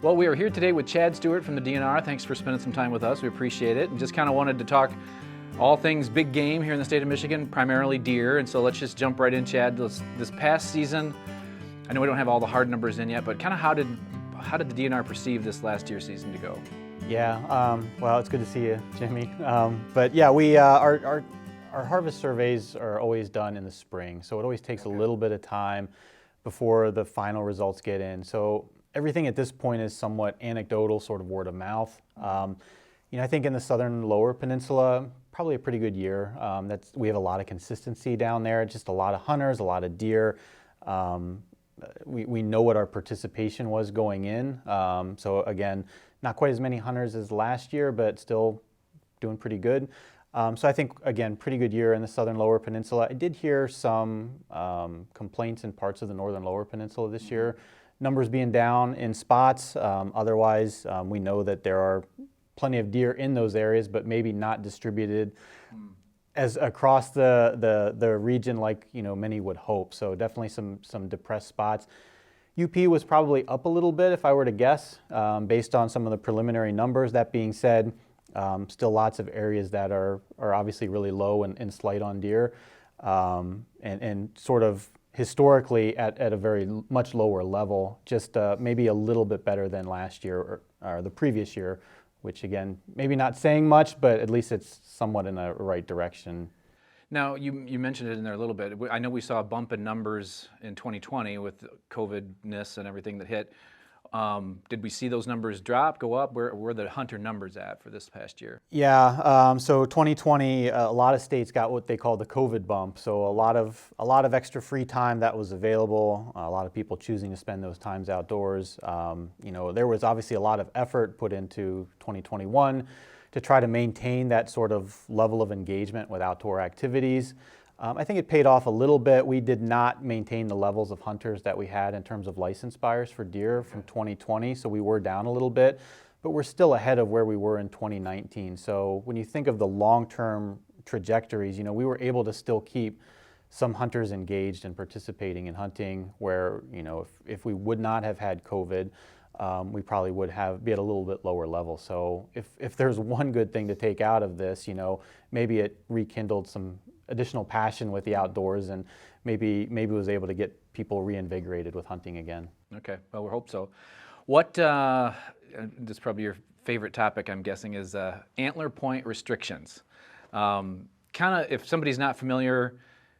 Well, we are here today with Chad Stewart from the DNR. Thanks for spending some time with us. We appreciate it. And just kind of wanted to talk all things big game here in the state of Michigan, primarily deer. And so let's just jump right in, Chad. This past season, I know we don't have all the hard numbers in yet, but kind of how did the DNR perceive this last year season to go? Yeah, well, it's good to see you, Jimmy. But yeah, our harvest surveys are always done in the spring, so it always takes a little bit of time before the final results get in. So everything at this point is somewhat anecdotal, sort of word of mouth. I think in the southern lower peninsula, probably a pretty good year. We have a lot of consistency down there, just a lot of hunters, a lot of deer. We know what our participation was going in. So again, not quite as many hunters as last year, but still doing pretty good. So I think, again, pretty good year in the southern lower peninsula. I did hear some complaints in parts of the northern lower peninsula this year. Numbers being down in spots. Otherwise, we know that there are plenty of deer in those areas, but maybe not distributed as across the region like many would hope. So definitely some depressed spots. UP was probably up a little bit if I were to guess, based on some of the preliminary numbers. That being said, still lots of areas that are obviously really low and slight on deer, and sort of historically at a very much lower level, just maybe a little bit better than last year or the previous year, which again, maybe not saying much, but at least it's somewhat in the right direction. Now, you mentioned it in there a little bit. I know we saw a bump in numbers in 2020 with COVID-ness and everything that hit. Did we see those numbers drop, go up? Where are the hunter numbers at for this past year? Yeah, so 2020, a lot of states got what they call the COVID bump. So a lot of extra free time that was available. A lot of people choosing to spend those times outdoors. There was obviously a lot of effort put into 2021 to try to maintain that sort of level of engagement with outdoor activities. I think it paid off a little bit. We did not maintain the levels of hunters that we had in terms of license buyers for deer from 2020, so we were down a little bit, but we're still ahead of where we were in 2019. So when you think of the long-term trajectories, we were able to still keep some hunters engaged and participating in hunting where, if we would not have had COVID, we probably would be at a little bit lower level. So if there's one good thing to take out of this, maybe it rekindled some additional passion with the outdoors, and maybe was able to get people reinvigorated with hunting again. Okay, well, we hope so. What, this is probably your favorite topic, I'm guessing, is antler point restrictions. Kind of, if somebody's not familiar,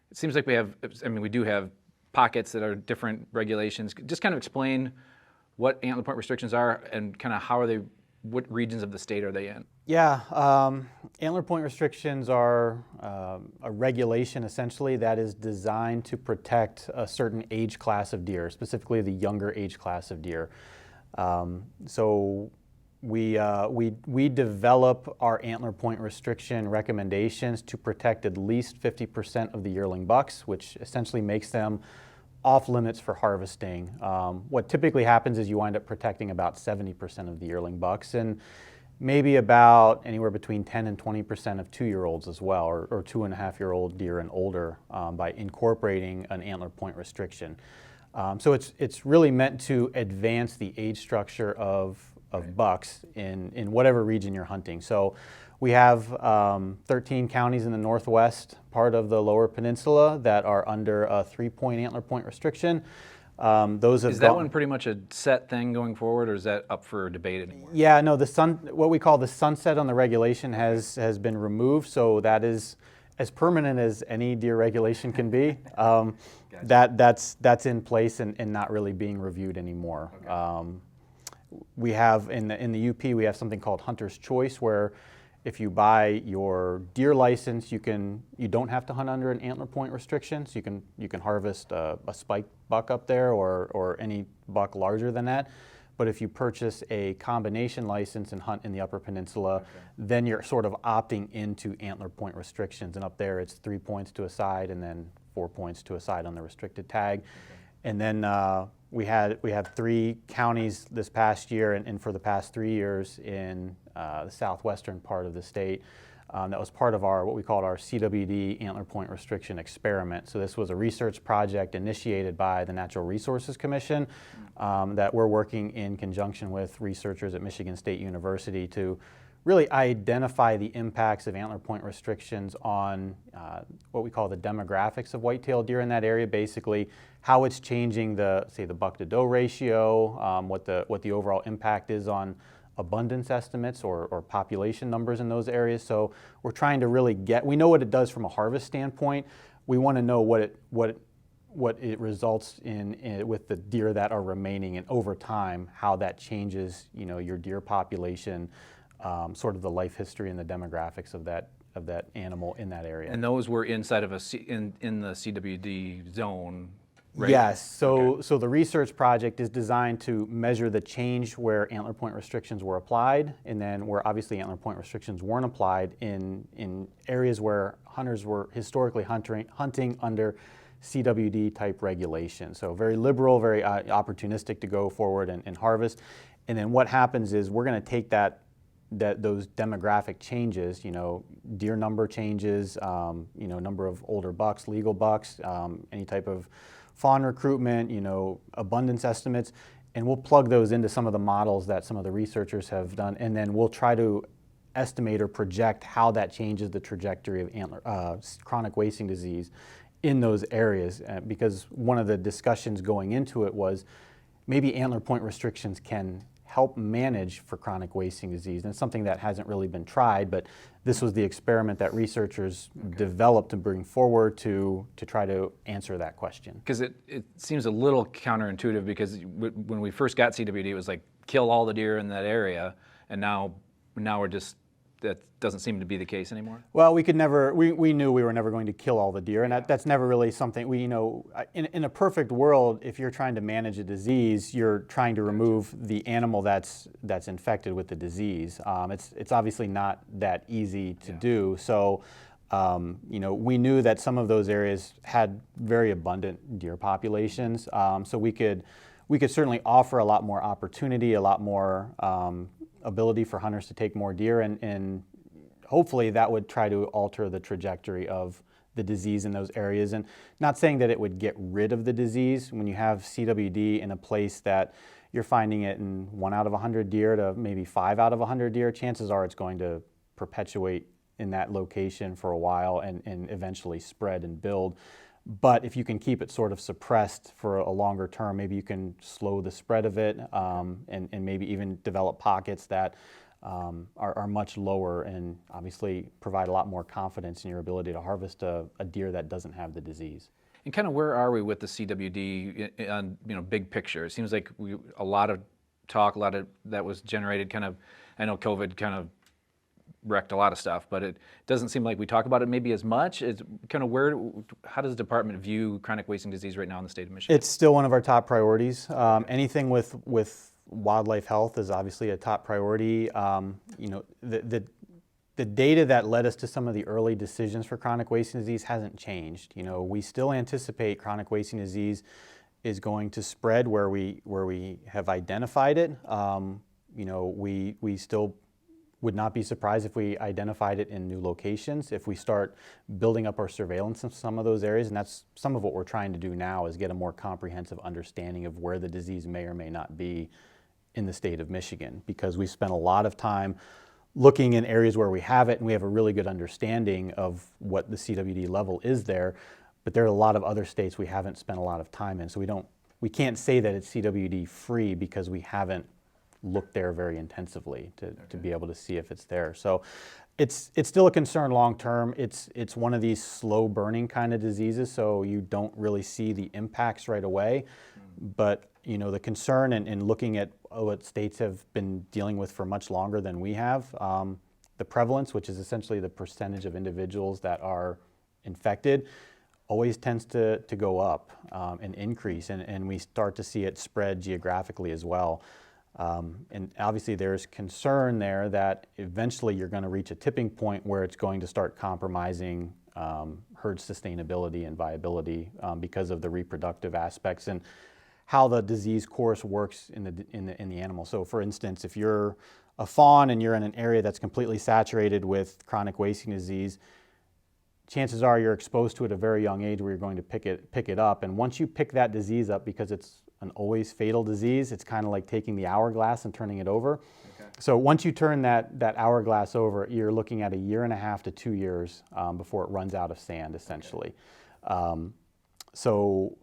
it seems like we do have pockets that are different regulations. Just kind of explain what antler point restrictions are and kind of what regions of the state are they in? Yeah, antler point restrictions are a regulation essentially that is designed to protect a certain age class of deer, specifically the younger age class of deer. So we develop our antler point restriction recommendations to protect at least 50% of the yearling bucks, which essentially makes them off limits for harvesting. What typically happens is you wind up protecting about 70% of the yearling bucks, and maybe about anywhere between 10 and 20% of 2-year-olds as well, or 2.5-year-old deer and older, by incorporating an antler point restriction. So it's really meant to advance the age structure of bucks in whatever region you're hunting. So we have 13 counties in the northwest part of the lower peninsula that are under a 3-point antler point restriction. Is that one pretty much a set thing going forward, or is that up for debate anymore? Yeah, no, what we call the sunset on the regulation has been removed, so that is as permanent as any deer regulation can be. Gotcha. That's in place and not really being reviewed anymore. Okay. We have in the UP, we have something called Hunter's Choice, where if you buy your deer license, you don't have to hunt under an antler point restriction. So you can harvest a spike buck up there or any buck larger than that. But if you purchase a combination license and hunt in the Upper Peninsula, okay, then you're sort of opting into antler point restrictions. And up there, it's 3 points to a side and then 4 points to a side on the restricted tag. Okay. And then we have 3 counties this past year and for the past 3 years in the southwestern part of the state that was part of what we called our CWD antler point restriction experiment. So this was a research project initiated by the Natural Resources Commission that we're working in conjunction with researchers at Michigan State University to really identify the impacts of antler point restrictions on what we call the demographics of white-tailed deer in that area, basically how it's changing the buck-to-doe ratio, what the overall impact is on abundance estimates or population numbers in those areas. So we're trying to really we know what it does from a harvest standpoint. We want to know what it results in with the deer that are remaining, and over time how that changes your deer population, sort of the life history and the demographics of that animal in that area. And those were inside of in the CWD zone, right? Yes. So the research project is designed to measure the change where antler point restrictions were applied, and then where obviously antler point restrictions weren't applied in areas where hunters were historically hunting under CWD type regulation. So very liberal, very opportunistic to go forward and harvest. And then what happens is we're going to take those demographic changes, deer number changes, number of older bucks, legal bucks, any type of fawn recruitment, abundance estimates, and we'll plug those into some of the models that some of the researchers have done, and then we'll try to estimate or project how that changes the trajectory of chronic wasting disease in those areas. Because one of the discussions going into it was maybe antler point restrictions can help manage for chronic wasting disease. And it's something that hasn't really been tried, but this was the experiment that researchers developed to bring forward to try to answer that question. Because it seems a little counterintuitive, because when we first got CWD, it was like kill all the deer in that area, and now we're just, that doesn't seem to be the case anymore. Well, we knew we were never going to kill all the deer, and that's never really something in a perfect world, if you're trying to manage a disease, you're trying to remove the animal that's infected with the disease. It's obviously not that easy to do. So, we knew that some of those areas had very abundant deer populations. So we could certainly offer a lot more opportunity, a lot more ability for hunters to take more deer, and hopefully that would try to alter the trajectory of the disease in those areas. And not saying that it would get rid of the disease. When you have CWD in a place that you're finding it in 1 out of 100 deer to maybe 5 out of 100 deer, chances are it's going to perpetuate in that location for a while and eventually spread and build. But if you can keep it sort of suppressed for a longer term, maybe you can slow the spread of it, and maybe even develop pockets that are much lower, and obviously provide a lot more confidence in your ability to harvest a deer that doesn't have the disease. And kind of where are we with the CWD on big picture? It seems like a lot of talk, a lot of that was generated kind of, I know COVID kind of wrecked a lot of stuff, but it doesn't seem like we talk about it maybe as much. It's kind of how does the department view chronic wasting disease right now in the state of Michigan? It's still one of our top priorities. Anything with wildlife health is obviously a top priority. The data that led us to some of the early decisions for chronic wasting disease hasn't changed. We still anticipate chronic wasting disease is going to spread where we have identified it. We still would not be surprised if we identified it in new locations, if we start building up our surveillance in some of those areas. And that's some of what we're trying to do now, is get a more comprehensive understanding of where the disease may or may not be in the state of Michigan, because we've spent a lot of time looking in areas where we have it, and we have a really good understanding of what the CWD level is there. But there are a lot of other states we haven't spent a lot of time in, so we can't say that it's CWD free because we haven't looked there very intensively to be able to see if it's there. So it's still a concern long term. It's one of these slow burning kind of diseases, so you don't really see the impacts right away. But the concern in looking at what states have been dealing with for much longer than we have, the prevalence, which is essentially the percentage of individuals that are infected, always tends to go up and increase, and we start to see it spread geographically as well. And obviously there's concern there that eventually you're going to reach a tipping point where it's going to start compromising herd sustainability and viability because of the reproductive aspects. And how the disease course works in the animal. So for instance, if you're a fawn and you're in an area that's completely saturated with chronic wasting disease, chances are you're exposed to it at a very young age where you're going to pick it up. And once you pick that disease up, because it's an always fatal disease, it's kind of like taking the hourglass and turning it over. Okay. So once you turn that hourglass over, you're looking at 1.5 to 2 years before it runs out of sand, essentially. Okay. So,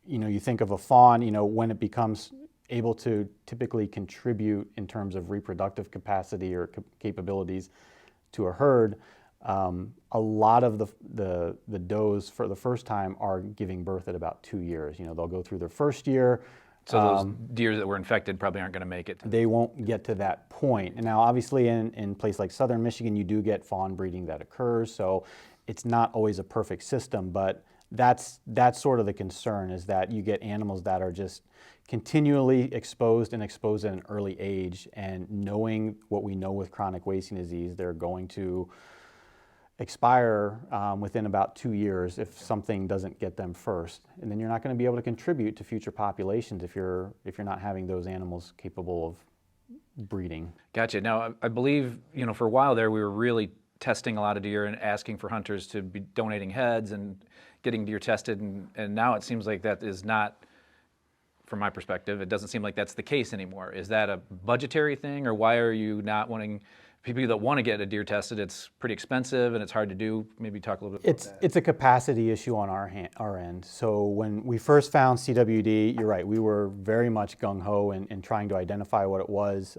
you think of a fawn, when it becomes able to typically contribute in terms of reproductive capacity or capabilities to a herd, a lot of the does for the first time are giving birth at about 2 years. They'll go through their first year. So those deer that were infected probably aren't going to make it. They won't get to that point. And now obviously in places like southern Michigan, you do get fawn breeding that occurs. So it's not always a perfect system, but that's sort of the concern, is that you get animals that are just continually exposed at an early age, and knowing what we know with chronic wasting disease, they're going to expire within about 2 years if something doesn't get them first, and then you're not going to be able to contribute to future populations if you're not having those animals capable of breeding. Gotcha. Now I believe for a while there we were really testing a lot of deer and asking for hunters to be donating heads and getting deer tested, and now it seems like that is not, from my perspective, it doesn't seem like that's the case anymore. Is that a budgetary thing, or why are you not wanting people that want to get a deer tested? It's pretty expensive and it's hard to do. Maybe talk a little bit about that. It's a capacity issue on our end. So when we first found CWD, you're right, we were very much gung-ho in trying to identify what it was.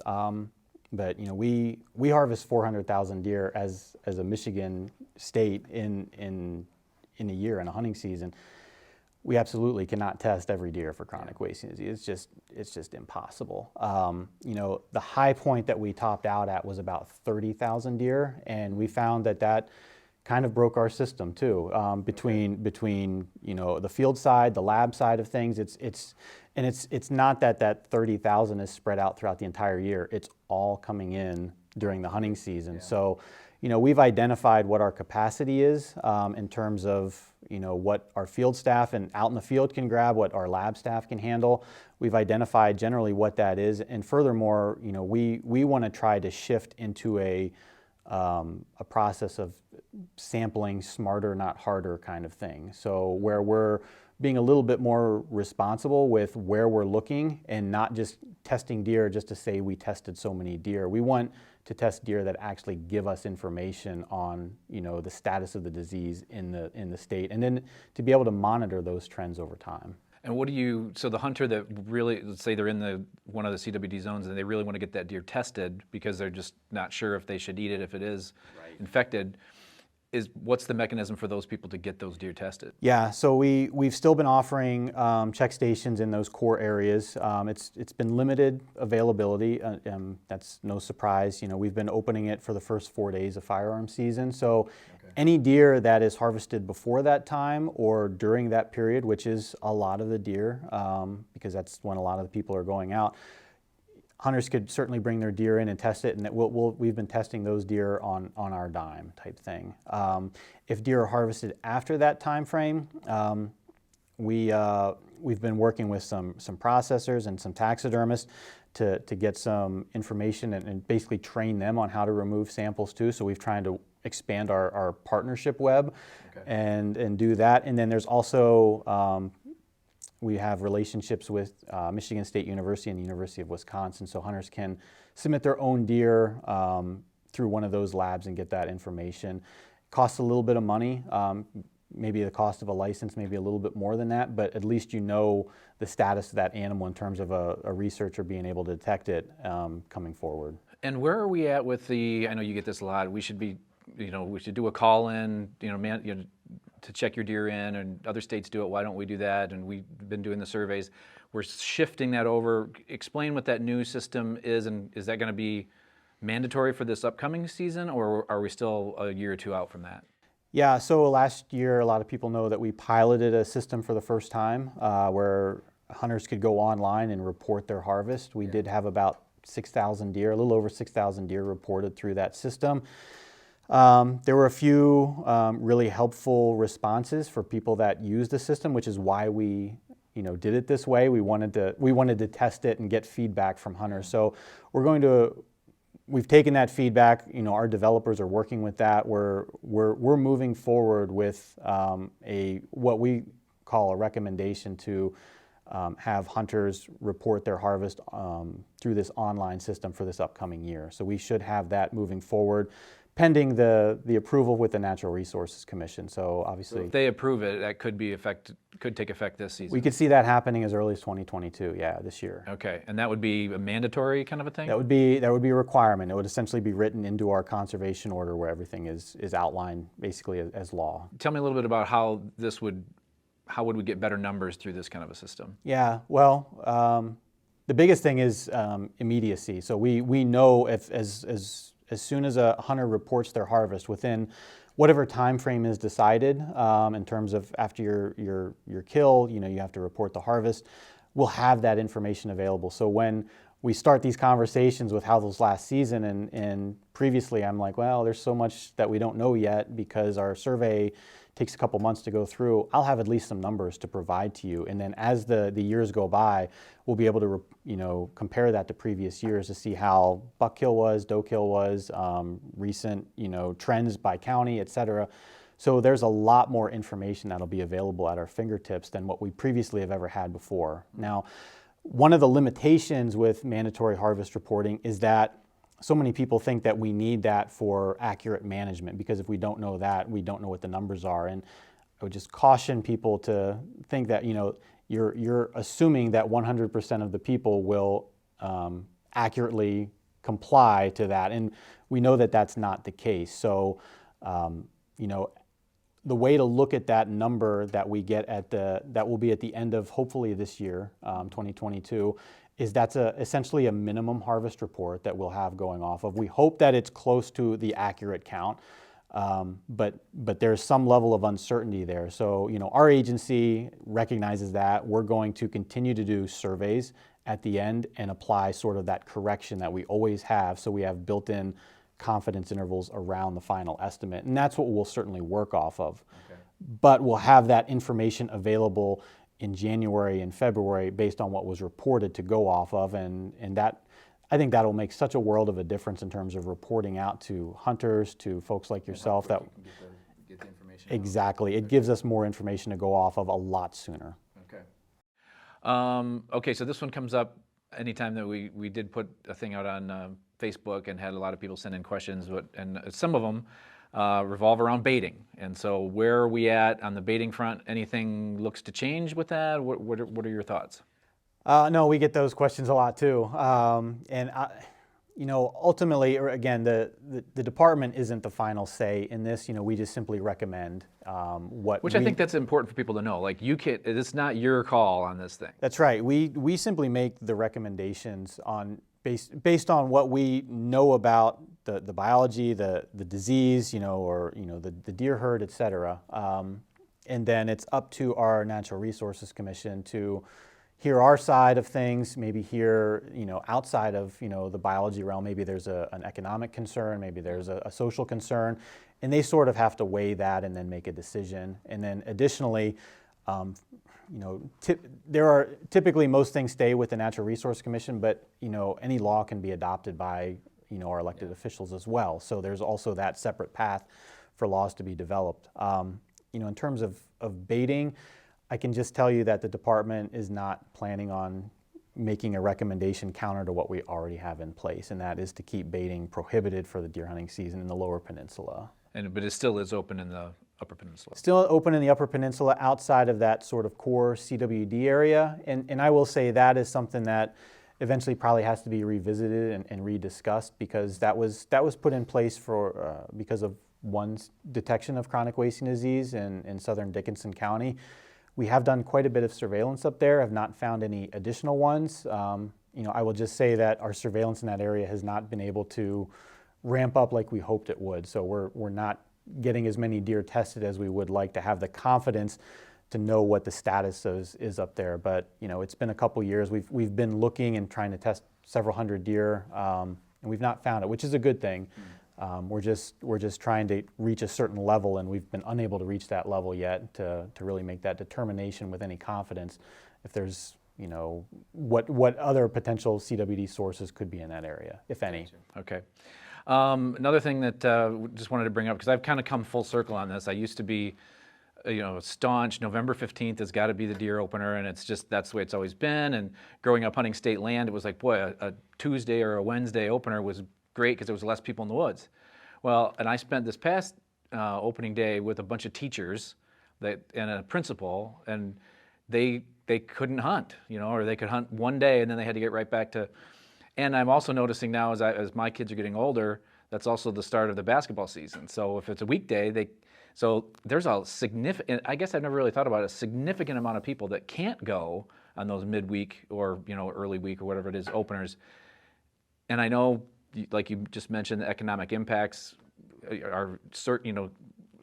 But we harvest 400,000 deer as a Michigan state in a year, in a hunting season. We absolutely cannot test every deer for chronic wasting disease. It's just impossible. The high point that we topped out at was about 30,000 deer, and we found that kind of broke our system too. Between the field side, the lab side of things, it's not that 30,000 is spread out throughout the entire year. It's all coming in during the hunting season. Yeah. So, we've identified what our capacity is in terms of what our field staff and out in the field can grab, what our lab staff can handle. We've identified generally what that is, and furthermore, we want to try to shift into a process of sampling smarter, not harder kind of thing. So where we're being a little bit more responsible with where we're looking and not just testing deer just to say we tested so many deer. We want to test deer that actually give us information on the status of the disease in the state, and then to be able to monitor those trends over time. And so the hunter that really, let's say they're in one of the CWD zones and they really want to get that deer tested because they're just not sure if they should eat it if it is infected, what's the mechanism for those people to get those deer tested? Yeah, so we've still been offering check stations in those core areas. It's been limited availability. That's no surprise. We've been opening it for the first 4 days of firearm season. So any deer that is harvested before that time or during that period, which is a lot of the deer, because that's when a lot of the people are going out, hunters could certainly bring their deer in and test it, and we've been testing those deer on our dime type thing. If deer are harvested after that time frame, we've been working with some processors and some taxidermists to get some information and basically train them on how to remove samples too. So we've tried to expand our partnership web and do that. And then there's also we have relationships with Michigan State University and the University of Wisconsin, so hunters can submit their own deer through one of those labs and get that information. Costs a little bit of money, maybe the cost of a license, maybe a little bit more than that, but at least the status of that animal in terms of a researcher being able to detect it coming forward. And where are we at with I know you get this a lot, we should do a call-in, to check your deer in, and other states do it, why don't we do that? And we've been doing the surveys. We're shifting that over. Explain what that new system is, and is that going to be mandatory for this upcoming season, or are we still a year or two out from that? Yeah, so last year a lot of people know that we piloted a system for the first time where hunters could go online and report their harvest. We did have about 6,000 deer, a little over 6,000 deer reported through that system. There were a few really helpful responses for people that use the system, which is why we did it this way. We wanted to test it and get feedback from hunters. So we've taken that feedback. Our developers are working with that. We're moving forward with what we call a recommendation to have hunters report their harvest through this online system for this upcoming year. So we should have that moving forward, pending the approval with the Natural Resources Commission. So obviously, if they approve it, that could take effect this season. We could see that happening as early as 2022. Yeah, this year. Okay, and that would be a mandatory kind of a thing? That would be a requirement. It would essentially be written into our conservation order where everything is outlined basically as law. Tell me a little bit about how would we get better numbers through this kind of a system? Yeah, well, the biggest thing is immediacy. So we know if as soon as a hunter reports their harvest within whatever time frame is decided in terms of after your kill, you have to report the harvest, we'll have that information available. So when we start these conversations with how those last season and previously, I'm like, well, there's so much that we don't know yet because our survey takes a couple months to go through. I'll have at least some numbers to provide to you, and then as the years go by, we'll be able to compare that to previous years to see how buck kill was, doe kill was, recent trends by county, et cetera. So there's a lot more information that'll be available at our fingertips than what we previously have ever had before. Now, one of the limitations with mandatory harvest reporting is that so many people think that we need that for accurate management, because if we don't know that, we don't know what the numbers are. And I would just caution people to think that you're assuming that 100% of the people will accurately comply to that, and we know that that's not the case. So the way to look at that number that we get that will be at the end of hopefully this year, 2022, is that's essentially a minimum harvest report that we'll have going off of. We hope that it's close to the accurate count, but there's some level of uncertainty there. So our agency recognizes that. We're going to continue to do surveys at the end and apply sort of that correction that we always have, so we have built-in confidence intervals around the final estimate, and that's what we'll certainly work off of. Okay. But we'll have that information available in January and February based on what was reported to go off of, and that, I think that'll make such a world of a difference in terms of reporting out to hunters, to folks like yourself. That you can get the information. Exactly, it gives us more information to go off of a lot sooner. Okay. Okay, so this one comes up anytime that we did put a thing out on Facebook and had a lot of people send in questions, and some of them revolve around baiting. And so where are we at on the baiting front? Anything looks to change with that? What are your thoughts? No, we get those questions a lot too. And ultimately, or again, the department isn't the final say in this. We just simply recommend Which I think that's important for people to know. Like, it's not your call on this thing. That's right. We simply make the recommendations based on what we know about the biology, the disease, or the deer herd, et cetera. And then it's up to our Natural Resources Commission to hear our side of things, maybe hear, outside of, the biology realm, maybe there's an economic concern, maybe there's a social concern, and they sort of have to weigh that and then make a decision. And then additionally, there are typically most things stay with the Natural Resource Commission, but any law can be adopted by our elected officials as well. So there's also that separate path for laws to be developed. In terms of baiting, I can just tell you that the department is not planning on making a recommendation counter to what we already have in place, and that is to keep baiting prohibited for the deer hunting season in the Lower Peninsula. But it still is open in the Upper Peninsula. Still open in the Upper Peninsula outside of that sort of core CWD area. And I will say that is something that eventually probably has to be revisited and rediscussed, because that was put in place because of one detection of chronic wasting disease in southern Dickinson County. We have done quite a bit of surveillance up there, have not found any additional ones. I will just say that our surveillance in that area has not been able to ramp up like we hoped it would. So we're not getting as many deer tested as we would like to have the confidence to know what the status is up there. But it's been a couple years. We've been looking and trying to test several hundred deer, and we've not found it, which is a good thing. We're just trying to reach a certain level, and we've been unable to reach that level yet to really make that determination with any confidence if there's, what other potential CWD sources could be in that area, if any. Okay. Another thing that just wanted to bring up, because I've kind of come full circle on this. I used to be, staunch. November 15th has got to be the deer opener, and it's just, that's the way it's always been. And growing up hunting state land, it was like, boy, a Tuesday or a Wednesday opener was great because there was less people in the woods. Well, and I spent this past opening day with a bunch of teachers and a principal, and they couldn't hunt, or they could hunt one day and then they had to get right back to. And I'm also noticing now as my kids are getting older, that's also the start of the basketball season. So if it's a weekday, so there's a significant, I guess I've never really thought about it, a significant amount of people that can't go on those midweek or early week or whatever it is openers. And I know, like you just mentioned, the economic impacts are certain,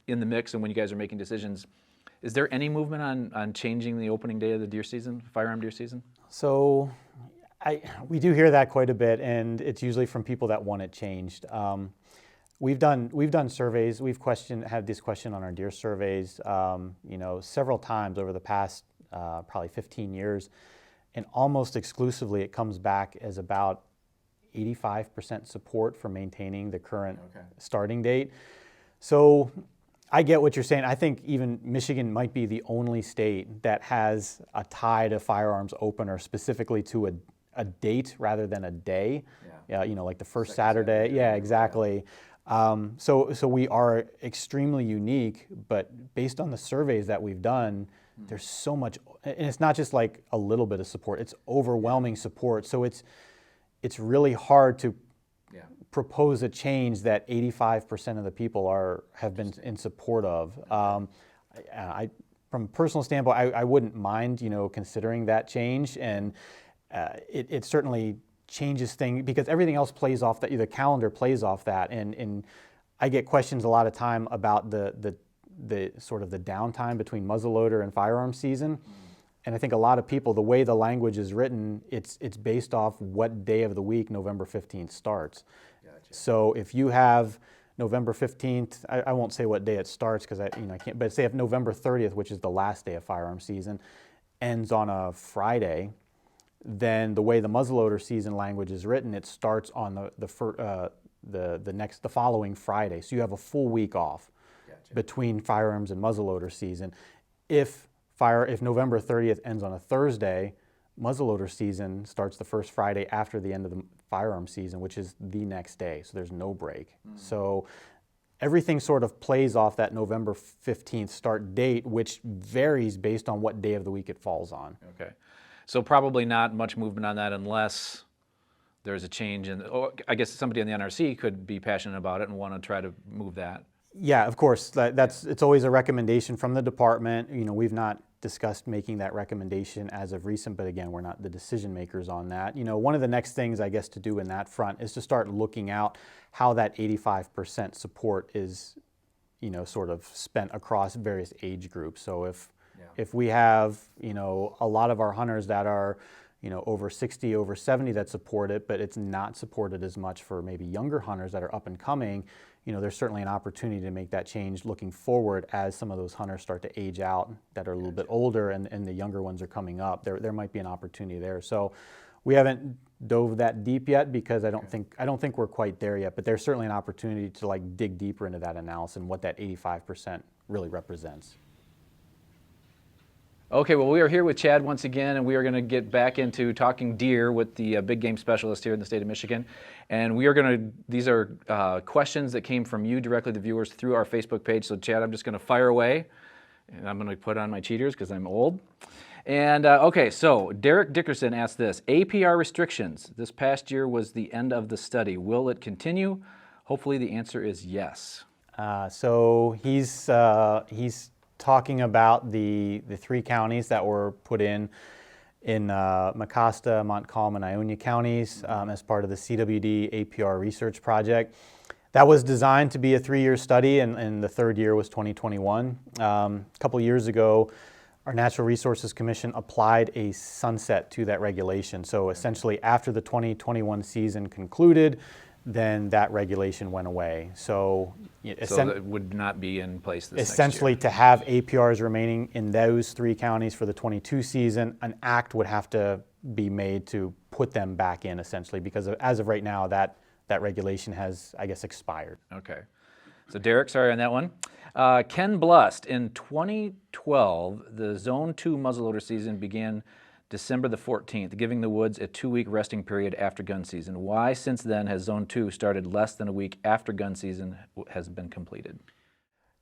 in the mix, and when you guys are making decisions, is there any movement on changing the opening day of the deer season, firearm deer season? So we do hear that quite a bit, and it's usually from people that want it changed. We've done surveys. We've had this question on our deer surveys, several times over the past probably 15 years, and almost exclusively it comes back as about 85% support for maintaining the current starting date. So I get what you're saying. I think even Michigan might be the only state that has a tie to firearms opener specifically to a date rather than a day. Yeah. Like the first Saturday. Yeah, exactly. So we are extremely unique, but based on the surveys that we've done, there's so much, and it's not just like a little bit of support, it's overwhelming support. So it's really hard to propose a change that 85% of the people have been in support of. From a personal standpoint, I wouldn't mind, considering that change, and it certainly changes things because everything else plays off that. The calendar plays off that, and I get questions a lot of time about the sort of the downtime between muzzleloader and firearm season. And I think a lot of people, the way the language is written, it's based off what day of the week November 15th starts. Gotcha. So if you have November 15th, I won't say what day it starts because I can't, but say if November 30th, which is the last day of firearm season, ends on a Friday, then the way the muzzleloader season language is written, it starts on the following Friday. So you have a full week off between firearms and muzzleloader season. If November 30th ends on a Thursday, muzzleloader season starts the first Friday after the end of the firearm season, which is the next day. So there's no break. So everything sort of plays off that November 15th start date, which varies based on what day of the week it falls on. Okay. So probably not much movement on that unless there's a change I guess somebody in the NRC could be passionate about it and want to try to move that. Yeah, of course. It's always a recommendation from the department. We've not discussed making that recommendation as of recent, but again, we're not the decision makers on that. One of the next things I guess to do in that front is to start looking out how that 85% support is, sort of spent across various age groups. So if we have, a lot of our hunters that are, over 60, over 70 that support it, but it's not supported as much for maybe younger hunters that are up and coming, there's certainly an opportunity to make that change looking forward as some of those hunters start to age out that are a little bit older and the younger ones are coming up. There might be an opportunity there. So we haven't dove that deep yet because I don't think we're quite there yet, but there's certainly an opportunity to dig deeper into that analysis and what that 85% really represents. Okay, well, we are here with Chad once again, and we are going to get back into talking deer with the big game specialist here in the state of Michigan. And these are questions that came from you directly, the viewers, through our Facebook page. So, Chad, I'm just going to fire away, and I'm going to put on my cheaters because I'm old. And, okay, so Derek Dickerson asked this. APR restrictions. This past year was the end of the study. Will it continue? Hopefully the answer is yes. So he's talking about the three counties that were put in Mecosta, Montcalm, and Ionia counties as part of the CWD APR research project. That was designed to be a 3-year study, and the third year was 2021. A couple years ago, our Natural Resources Commission applied a sunset to that regulation. So essentially, after the 2021 season concluded, then that regulation went away. So that would not be in place this essentially next year. To have APRs remaining in those 3 counties for the 22 season, an act would have to be made to put them back in, essentially, because as of right now, that regulation has, I guess, expired. Okay. So Derek, sorry on that one. Ken Blust, in 2012, the Zone 2 muzzleloader season began December the 14th, giving the woods a 2-week resting period after gun season. Why, since then, has Zone 2 started less than a week after gun season has been completed?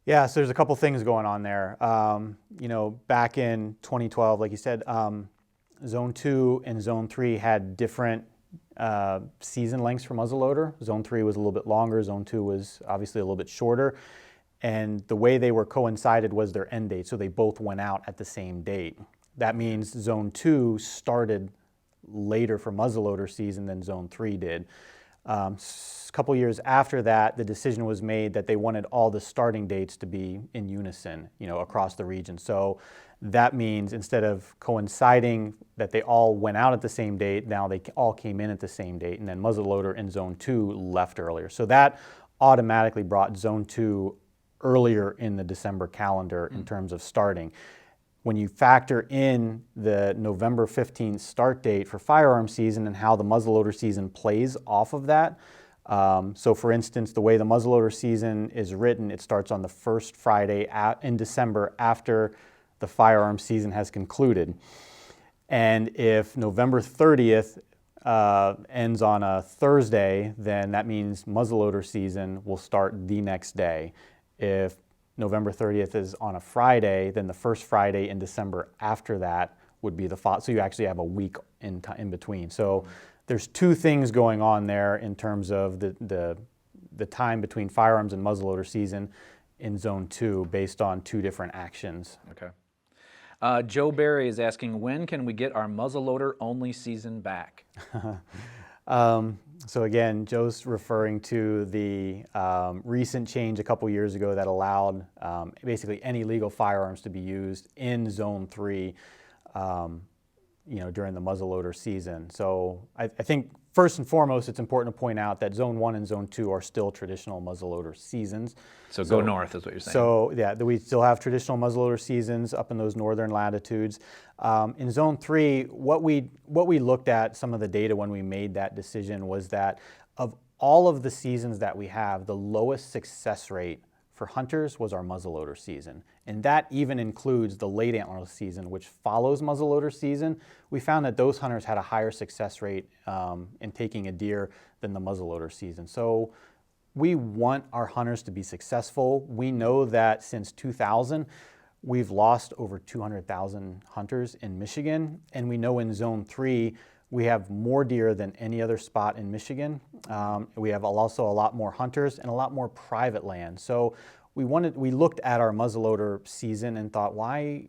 Yeah, so there's a couple things going on there. Back in 2012, like you said, Zone 2 and Zone 3 had different season lengths for muzzleloader. Zone 3 was a little bit longer. Zone 2 was obviously a little bit shorter. And the way they were coincided was their end date, so they both went out at the same date. That means Zone 2 started later for muzzleloader season than Zone 3 did. A couple years after that, the decision was made that they wanted all the starting dates to be in unison, across the region. So that means instead of coinciding that they all went out at the same date, now they all came in at the same date, and then muzzleloader in Zone 2 left earlier. So that automatically brought Zone 2 earlier in the December calendar in terms of starting. When you factor in the November 15th start date for firearm season and how the muzzleloader season plays off of that, so for instance, the way the muzzleloader season is written, it starts on the first Friday in December after the firearm season has concluded. And if November 30th ends on a Thursday, then that means muzzleloader season will start the next day. If November 30th is on a Friday, then the first Friday in December after that would be the fall. So you actually have a week in between. So there's 2 things going on there in terms of the time between firearms and muzzleloader season in Zone 2 based on 2 different actions. Okay. Joe Barry is asking, when can we get our muzzleloader only season back? So again, Joe's referring to the recent change a couple years ago that allowed basically any legal firearms to be used in Zone 3 during the muzzleloader season. So I think first and foremost, it's important to point out that Zone 1 and Zone 2 are still traditional muzzleloader seasons. So go north is what you're saying. So yeah, we still have traditional muzzleloader seasons up in those northern latitudes. In Zone 3, what we looked at, some of the data when we made that decision was that of all of the seasons that we have, the lowest success rate for hunters was our muzzleloader season. And that even includes the late antler season, which follows muzzleloader season. We found that those hunters had a higher success rate in taking a deer than the muzzleloader season. So we want our hunters to be successful. We know that since 2000, we've lost over 200,000 hunters in Michigan. And we know in Zone 3, we have more deer than any other spot in Michigan. We have also a lot more hunters and a lot more private land. So we looked at our muzzleloader season and thought, why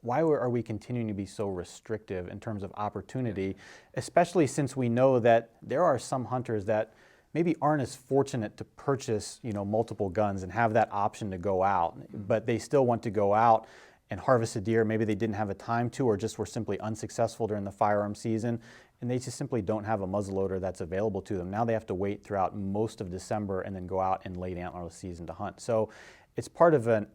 are we continuing to be so restrictive in terms of opportunity, especially since we know that there are some hunters that maybe aren't as fortunate to purchase, multiple guns and have that option to go out, but they still want to go out and harvest a deer. Maybe they didn't have a time to, or just were simply unsuccessful during the firearm season, and they just simply don't have a muzzleloader that's available to them. Now they have to wait throughout most of December and then go out in late antler season to hunt. So it's part of an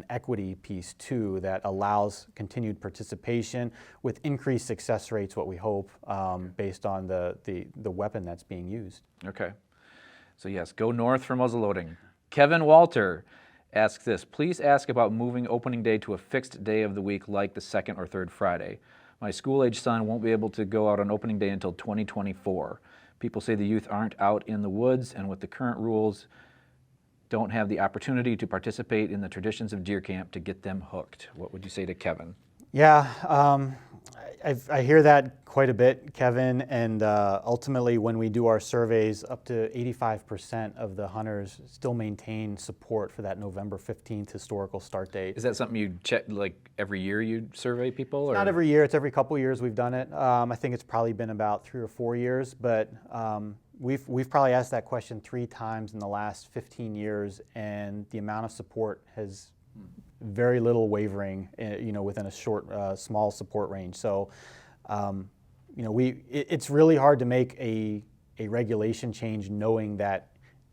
equity piece too that allows continued participation with increased success rates, what we hope, based on the weapon that's being used. Okay. So yes, go north for muzzleloading. Kevin Walter asks this, please ask about moving opening day to a fixed day of the week like the second or third Friday. My school-age son won't be able to go out on opening day until 2024. People say the youth aren't out in the woods, and with the current rules, don't have the opportunity to participate in the traditions of deer camp to get them hooked. What would you say to Kevin? Yeah, I hear that quite a bit, Kevin, and ultimately when we do our surveys, up to 85% of the hunters still maintain support for that November 15th historical start date. Is that something you check, like every year you survey people? Or? Not every year, it's every couple years we've done it. I think it's probably been about 3 or 4 years, but we've probably asked that question 3 times in the last 15 years, and the amount of support has very little wavering, within a short, small support range. So, it's really hard to make a a regulation change knowing that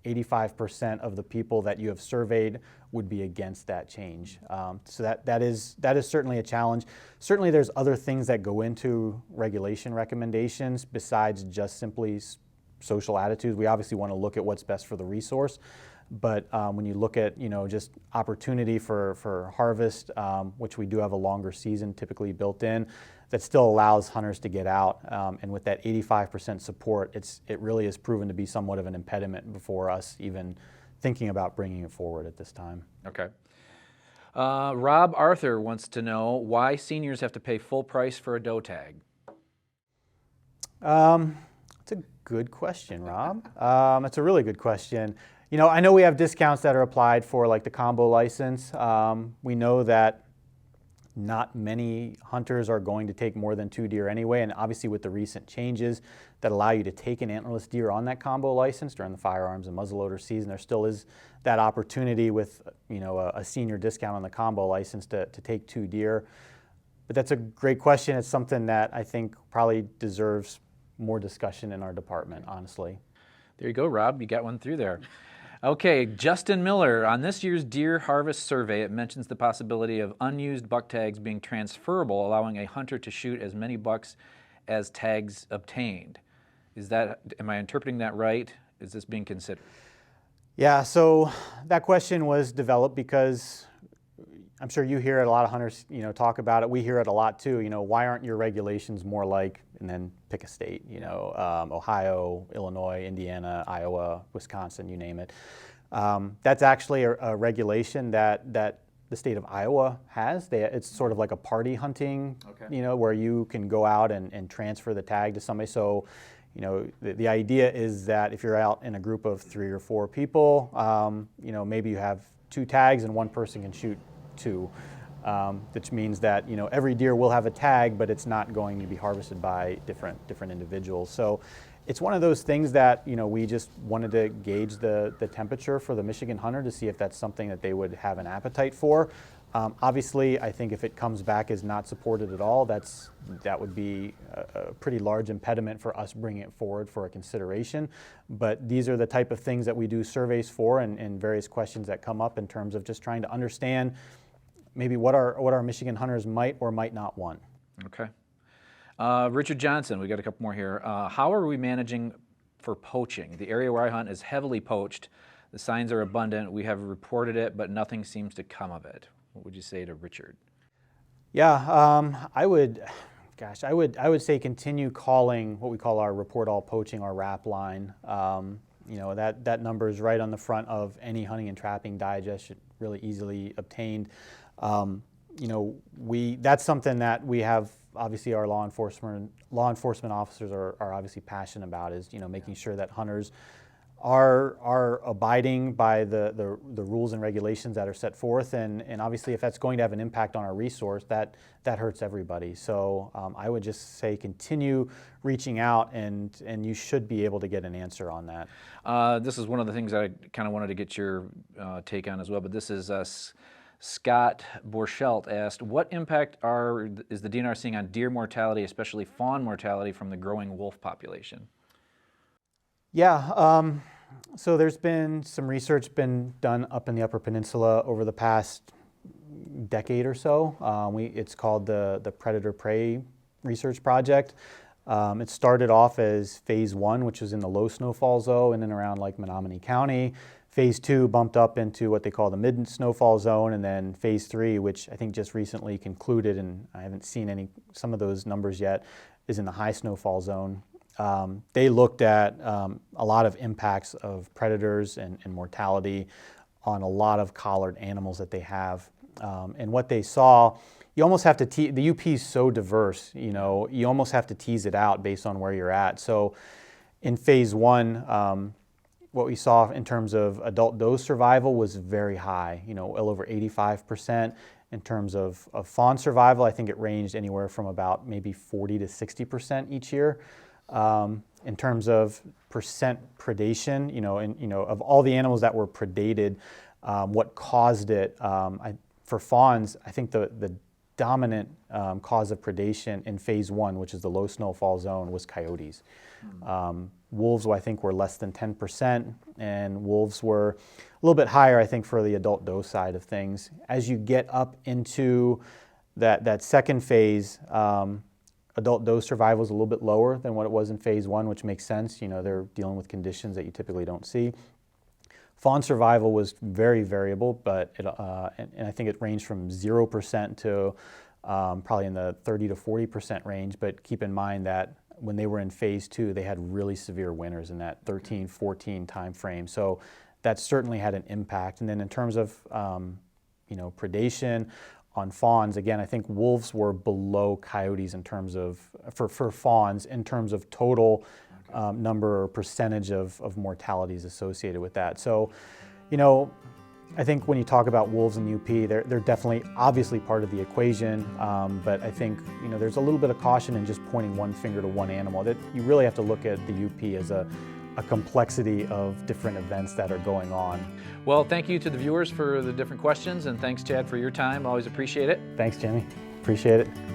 85% of the people that you have surveyed would be against that change. So that is certainly a challenge. Certainly there's other things that go into regulation recommendations besides just simply social attitudes. We obviously want to look at what's best for the resource, but when you look at just opportunity for harvest, which we do have a longer season typically built in, that still allows hunters to get out, and with that 85% support, it really is proven to be somewhat of an impediment before us even thinking about bringing it forward at this time. Okay. Rob Arthur wants to know why seniors have to pay full price for a doe tag. That's a good question, Rob. That's a really good question. I know we have discounts that are applied for like the combo license. We know that not many hunters are going to take more than 2 deer anyway, and obviously with the recent changes that allow you to take an antlerless deer on that combo license during the firearms and muzzleloader season, there still is that opportunity with a senior discount on the combo license to take 2 deer. But that's a great question. It's something that I think probably deserves more discussion in our department, honestly. There you go, Rob. You got one through there. Okay, Justin Miller, on this year's deer harvest survey, it mentions the possibility of unused buck tags being transferable, allowing a hunter to shoot as many bucks as tags obtained. Am I interpreting that right? Is this being considered? Yeah, so that question was developed because I'm sure you hear it, a lot of hunters, talk about it. We hear it a lot too. Why aren't your regulations more like, and then pick a state, Ohio, Illinois, Indiana, Iowa, Wisconsin, you name it. That's actually a regulation that the state of Iowa has. It's sort of like a party hunting, okay. Where you can go out and transfer the tag to somebody. So, the idea is that if you're out in a group of 3 or 4 people, maybe you have 2 tags and one person can shoot 2, which means that every deer will have a tag, but it's not going to be harvested by different individuals. So it's one of those things that we just wanted to gauge the temperature for the Michigan hunter to see if that's something that they would have an appetite for. Obviously, I think if it comes back as not supported at all, that would be a pretty large impediment for us bringing it forward for a consideration. But these are the type of things that we do surveys for, and various questions that come up in terms of just trying to understand maybe what our Michigan hunters might or might not want. Okay. Richard Johnson, we got a couple more here. How are we managing for poaching? The area where I hunt is heavily poached. The signs are abundant. We have reported it, but nothing seems to come of it. What would you say to Richard? Yeah, I would say continue calling what we call our report all poaching, our RAP line. That number is right on the front of any hunting and trapping digest, really easily obtained. That's something that we have. Obviously, our law enforcement officers are obviously passionate about, is making sure that hunters are abiding by the rules and regulations that are set forth, and obviously if that's going to have an impact on our resource, that hurts everybody. So I would just say continue reaching out, and you should be able to get an answer on that. This is one of the things I kind of wanted to get your take on as well, but this is Scott Borchelt asked, what impact is the DNR seeing on deer mortality, especially fawn mortality, from the growing wolf population? Yeah, so there's been some research been done up in the Upper Peninsula over the past decade or so. It's called the Predator Prey Research Project. It started off as phase 1, which was in the low snowfall zone in and around like Menominee County. Phase 2 bumped up into what they call the mid snowfall zone, and then phase 3, which I think just recently concluded, and I haven't seen some of those numbers yet, is in the high snowfall zone. They looked at a lot of impacts of predators and mortality on a lot of collared animals that they have. And what they saw, you almost have to, the UP is so diverse, you almost have to tease it out based on where you're at. So in phase 1, what we saw in terms of adult doe survival was very high, well over 85%. In terms of fawn survival, I think it ranged anywhere from about maybe 40 to 60% each year. In terms of percent predation, of all the animals that were predated, what caused it, for fawns, I think the dominant cause of predation in phase 1, which is the low snowfall zone, was coyotes. Wolves, I think, were less than 10%, and wolves were a little bit higher, I think, for the adult doe side of things. As you get up into that second phase, adult doe survival is a little bit lower than what it was in phase 1, which makes sense. You know, they're dealing with conditions that you typically don't see. Fawn survival was very variable, but and I think it ranged from 0% to probably in the 30 to 40% range. But keep in mind that when they were in phase 2, they had really severe winters in that 13, 14 time frame. So that certainly had an impact. And then in terms of you know, predation on fawns, again, I think wolves were below coyotes in terms of, for fawns, in terms of total number or percentage of mortalities associated with that. So, you know, I think when you talk about wolves and UP, they're definitely obviously part of the equation, but I think, you know, there's a little bit of caution in just pointing one finger to one animal. That you really have to look at the UP as a complexity of different events that are going on. Well, thank you to the viewers for the different questions, and thanks, Chad, for your time. Always appreciate it. Thanks, Jimmy. Appreciate it.